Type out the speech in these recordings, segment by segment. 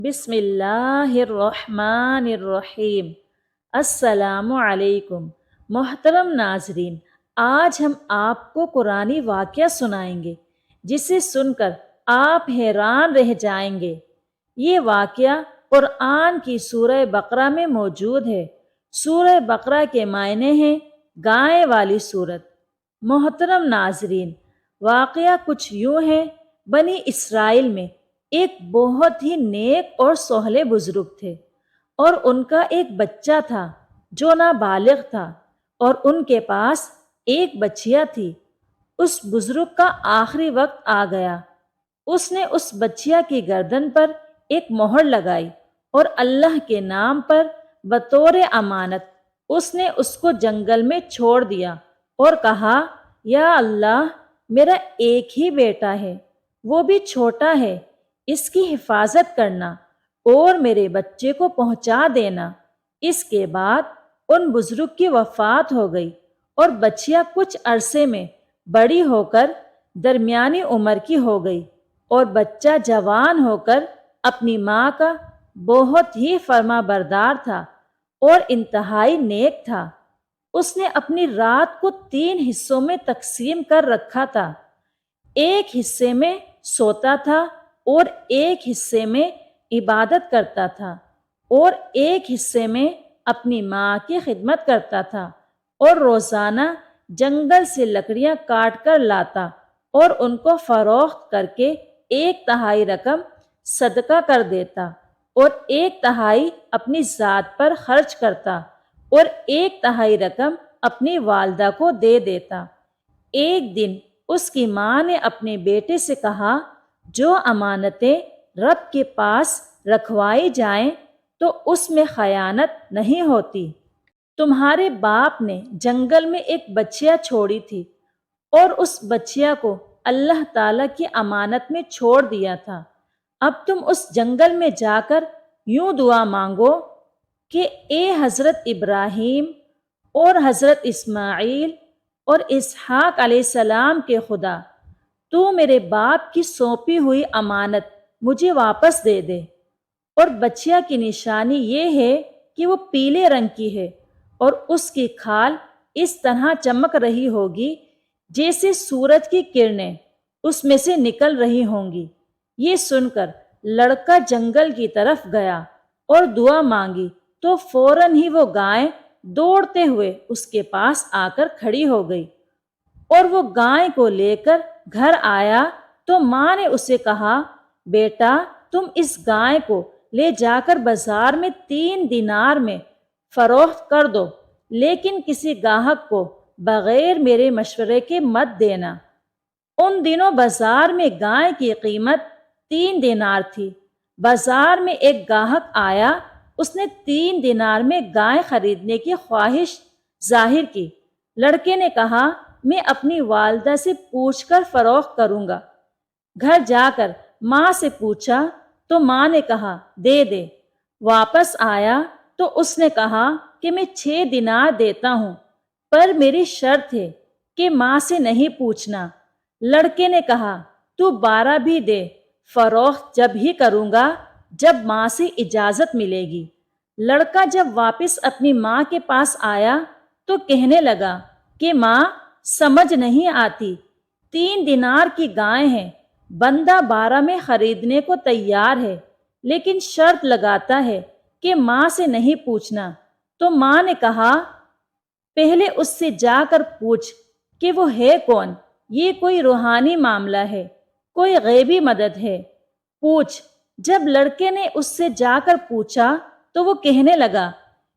بسم اللہ الرحمن الرحیم۔ السلام علیکم۔ محترم ناظرین، آج ہم آپ کو قرآنی واقعہ سنائیں گے جسے سن کر آپ حیران رہ جائیں گے۔ یہ واقعہ قرآن کی سورہ بقرہ میں موجود ہے۔ سورہ بقرہ کے معنی ہیں گائے والی سورت۔ محترم ناظرین، واقعہ کچھ یوں ہے۔ بنی اسرائیل میں ایک بہت ہی نیک اور صالح بزرگ تھے، اور ان کا ایک بچہ تھا جو نابالغ تھا، اور ان کے پاس ایک بچیا تھی۔ اس بزرگ کا آخری وقت آ گیا۔ اس نے اس بچیا کی گردن پر ایک مہر لگائی، اور اللہ کے نام پر بطور امانت اس نے اس کو جنگل میں چھوڑ دیا اور کہا، یا اللہ، میرا ایک ہی بیٹا ہے، وہ بھی چھوٹا ہے، اس کی حفاظت کرنا اور میرے بچے کو پہنچا دینا۔ اس کے بعد ان بزرگ کی وفات ہو گئی، اور بچیا کچھ عرصے میں بڑی ہو کر درمیانی عمر کی ہو گئی، اور بچہ جوان ہو کر اپنی ماں کا بہت ہی فرما بردار تھا اور انتہائی نیک تھا۔ اس نے اپنی رات کو 3 حصوں میں تقسیم کر رکھا تھا۔ ایک حصے میں سوتا تھا، اور ایک حصے میں عبادت کرتا تھا، اور ایک حصے میں اپنی ماں کی خدمت کرتا تھا، اور روزانہ جنگل سے لکڑیاں کاٹ کر لاتا اور ان کو فروخت کر کے 1/3 رقم صدقہ کر دیتا، اور 1/3 اپنی ذات پر خرچ کرتا، اور 1/3 رقم اپنی والدہ کو دے دیتا۔ ایک دن اس کی ماں نے اپنے بیٹے سے کہا، جو امانتیں رب کے پاس رکھوائی جائیں تو اس میں خیانت نہیں ہوتی۔ تمہارے باپ نے جنگل میں ایک بچیا چھوڑی تھی، اور اس بچیا کو اللہ تعالیٰ کی امانت میں چھوڑ دیا تھا۔ اب تم اس جنگل میں جا کر یوں دعا مانگو کہ اے حضرت ابراہیم اور حضرت اسماعیل اور اسحاق علیہ السلام کے خدا، تو میرے باپ کی سونپی ہوئی امانت مجھے واپس دے دے۔ اور بچیا کی نشانی یہ ہے کہ وہ پیلے رنگ کی ہے، اور اس کی کھال اس طرح چمک رہی ہوگی جیسے سورج کی کرنیں اس میں سے نکل رہی ہوں گی۔ یہ سن کر لڑکا جنگل کی طرف گیا اور دعا مانگی، تو فوراً ہی وہ گائے دوڑتے ہوئے اس کے پاس آ کر کھڑی ہو گئی، اور وہ گائے کو لے کر گھر آیا تو ماں نے اسے کہا، بیٹا، تم اس گائے کو لے جا کر بازار میں 3 دینار میں فروخت کر دو، لیکن کسی گاہک کو بغیر میرے مشورے کے مت دینا۔ ان دنوں بازار میں گائے کی قیمت 3 دینار تھی۔ بازار میں ایک گاہک آیا، اس نے 3 دینار میں گائے خریدنے کی خواہش ظاہر کی۔ لڑکے نے کہا، میں اپنی والدہ سے پوچھ کر فروخت کروں گا۔ گھر جا کر ماں سے پوچھا تو ماں نے کہا، دے دے۔ واپس آیا تو اس نے کہا کہ میں 6 دینار دیتا ہوں، پر میری شرط ہے کہ ماں سے نہیں پوچھنا۔ لڑکے نے کہا، تو 12 بھی دے، فروخت جب ہی کروں گا جب ماں سے اجازت ملے گی۔ لڑکا جب واپس اپنی ماں کے پاس آیا تو کہنے لگا کہ ماں، سمجھ نہیں آتی، 3 دینار کی گائے ہیں، بندہ 12 میں خریدنے کو تیار ہے، لیکن شرط لگاتا ہے کہ ماں سے نہیں پوچھنا۔ تو ماں نے کہا، پہلے اس سے جا کر پوچھ کہ وہ ہے کون، یہ کوئی روحانی معاملہ ہے، کوئی غیبی مدد ہے، پوچھ۔ جب لڑکے نے اس سے جا کر پوچھا تو وہ کہنے لگا،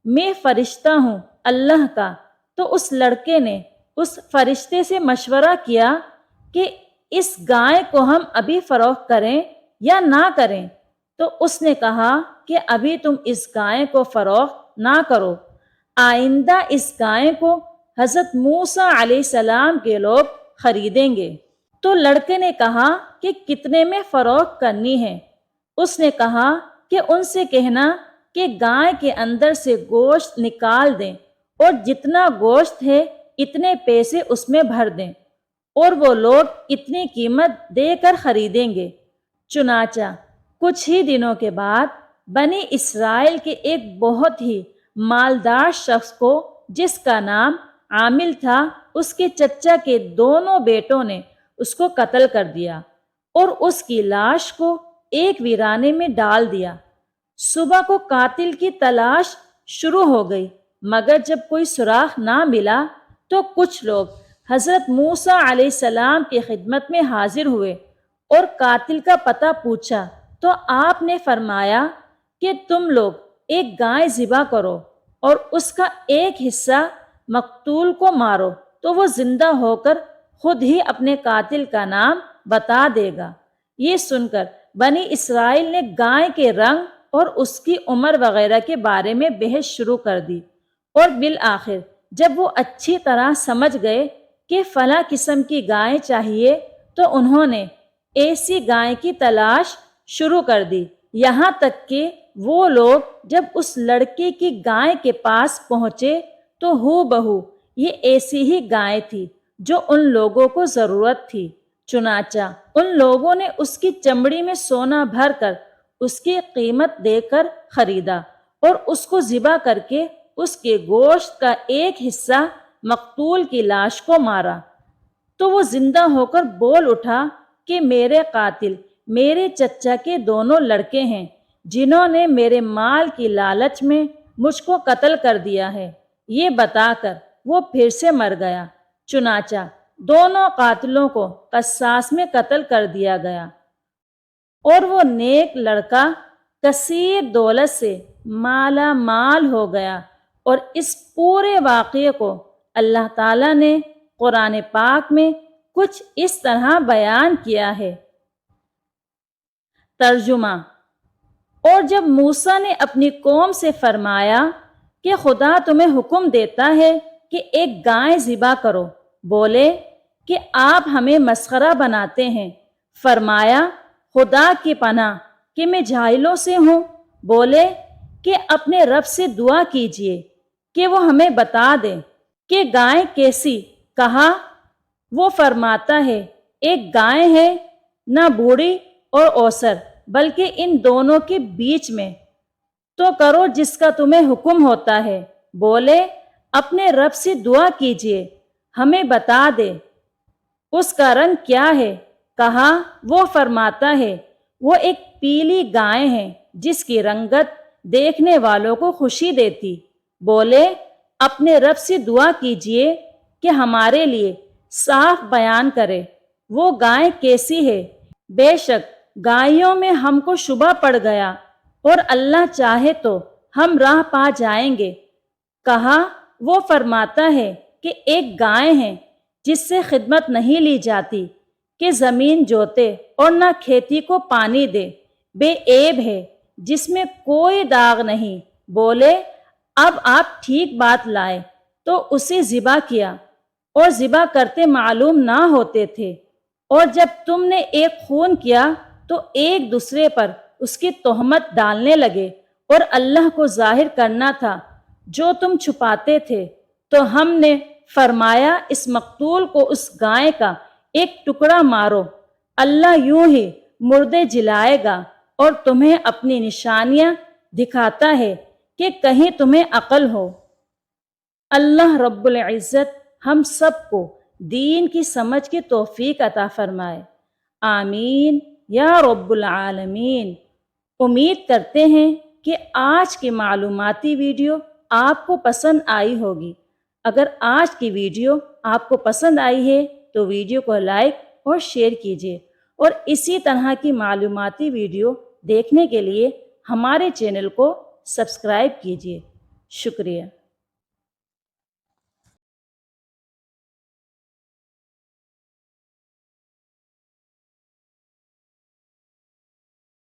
میں فرشتہ ہوں اللہ کا۔ تو اس لڑکے نے اس فرشتے سے مشورہ کیا کہ اس گائے کو ہم ابھی فروخت کریں یا نہ کریں؟ تو اس نے کہا کہ ابھی تم اس گائے کو فروخت نہ کرو، آئندہ اس گائے کو حضرت موسیٰ علیہ السلام کے لوگ خریدیں گے۔ تو لڑکے نے کہا کہ کتنے میں فروخت کرنی ہے؟ اس نے کہا کہ ان سے کہنا کہ گائے کے اندر سے گوشت نکال دیں، اور جتنا گوشت ہے اتنے پیسے اس میں بھر دیں، اور وہ لوگ اتنی قیمت دے کر خریدیں گے۔ چنانچہ کچھ ہی دنوں کے بعد بنی اسرائیل کے ایک بہت ہی مالدار شخص کو، جس کا نام عامل تھا، اس کے چچا کے دونوں بیٹوں نے اس کو قتل کر دیا اور اس کی لاش کو ایک ویرانے میں ڈال دیا۔ صبح کو قاتل کی تلاش شروع ہو گئی، مگر جب کوئی سراغ نہ ملا تو کچھ لوگ حضرت موسیٰ علیہ السلام کی خدمت میں حاضر ہوئے اور قاتل کا پتہ پوچھا تو آپ نے فرمایا کہ تم لوگ ایک گائے ذبح کرو اور اس کا ایک حصہ مقتول کو مارو تو وہ زندہ ہو کر خود ہی اپنے قاتل کا نام بتا دے گا۔ یہ سن کر بنی اسرائیل نے گائے کے رنگ اور اس کی عمر وغیرہ کے بارے میں بحث شروع کر دی، اور بالآخر جب وہ اچھی طرح سمجھ گئے کہ فلاں قسم کی گائے چاہیے تو انہوں نے ایسی گائے کی تلاش شروع کر دی، یہاں تک کہ وہ لوگ جب اس لڑکے کی گائے کے پاس پہنچے تو ہو بہو یہ ایسی ہی گائے تھی جو ان لوگوں کو ضرورت تھی۔ چنانچہ ان لوگوں نے اس کی چمڑی میں سونا بھر کر اس کی قیمت دے کر خریدا اور اس کو ذبح کر کے اس کے گوشت کا ایک حصہ مقتول کی لاش کو مارا تو وہ زندہ ہو کر بول اٹھا کہ میرے قاتل میرے چچا کے دونوں لڑکے ہیں، جنہوں نے میرے مال کی لالچ میں مجھ کو قتل کر دیا ہے۔ یہ بتا کر وہ پھر سے مر گیا۔ چنانچہ دونوں قاتلوں کو قصاص میں قتل کر دیا گیا، اور وہ نیک لڑکا کثیر دولت سے مالا مال ہو گیا۔ اور اس پورے واقعے کو اللہ تعالیٰ نے قرآن پاک میں کچھ اس طرح بیان کیا ہے۔ ترجمہ: اور جب موسیٰ نے اپنی قوم سے فرمایا کہ خدا تمہیں حکم دیتا ہے کہ ایک گائے ذبح کرو، بولے کہ آپ ہمیں مسخرہ بناتے ہیں۔ فرمایا خدا کی پناہ کہ میں جاہلوں سے ہوں۔ بولے کہ اپنے رب سے دعا کیجئے کہ وہ ہمیں بتا دے کہ گائے کیسی۔ کہا وہ فرماتا ہے ایک گائے ہے، نہ بوڑھی اور اوسر، بلکہ ان دونوں کے بیچ میں۔ تو کرو جس کا تمہیں حکم ہوتا ہے۔ بولے اپنے رب سے دعا کیجئے ہمیں بتا دے اس کا رنگ کیا ہے۔ کہا وہ فرماتا ہے وہ ایک پیلی گائے ہے جس کی رنگت دیکھنے والوں کو خوشی دیتی۔ بولے اپنے رب سے دعا کیجئے کہ ہمارے لیے صاف بیان کرے وہ گائے کیسی ہے۔ بے شک گائیوں میں ہم کو شبہ پڑ گیا، اور اللہ چاہے تو ہم راہ پا جائیں گے۔ کہا وہ فرماتا ہے کہ ایک گائے ہے جس سے خدمت نہیں لی جاتی کہ زمین جوتے اور نہ کھیتی کو پانی دے، بے عیب ہے جس میں کوئی داغ نہیں۔ بولے اب آپ ٹھیک بات لائے تو اسے ذبح کیا، اور ذبح کرتے معلوم نہ ہوتے تھے، اور جب تم نے ایک خون کیا تو ایک دوسرے پر اس کی تہمت ڈالنے لگے، اور اللہ کو ظاہر کرنا تھا جو تم چھپاتے تھے۔ تو ہم نے فرمایا اس مقتول کو اس گائے کا ایک ٹکڑا مارو، اللہ یوں ہی مردے جلائے گا اور تمہیں اپنی نشانیاں دکھاتا ہے کہ کہیں تمہیں عقل ہو۔ اللہ رب العزت ہم سب کو دین کی سمجھ کی توفیق عطا فرمائے، آمین یا رب العالمین۔ امید کرتے ہیں کہ آج کی معلوماتی ویڈیو آپ کو پسند آئی ہوگی۔ اگر آج کی ویڈیو آپ کو پسند آئی ہے تو ویڈیو کو لائک اور شیئر کیجیے، اور اسی طرح کی معلوماتی ویڈیو دیکھنے کے لیے ہمارے چینل کو سبسکرائب کیجیے۔ شکریہ۔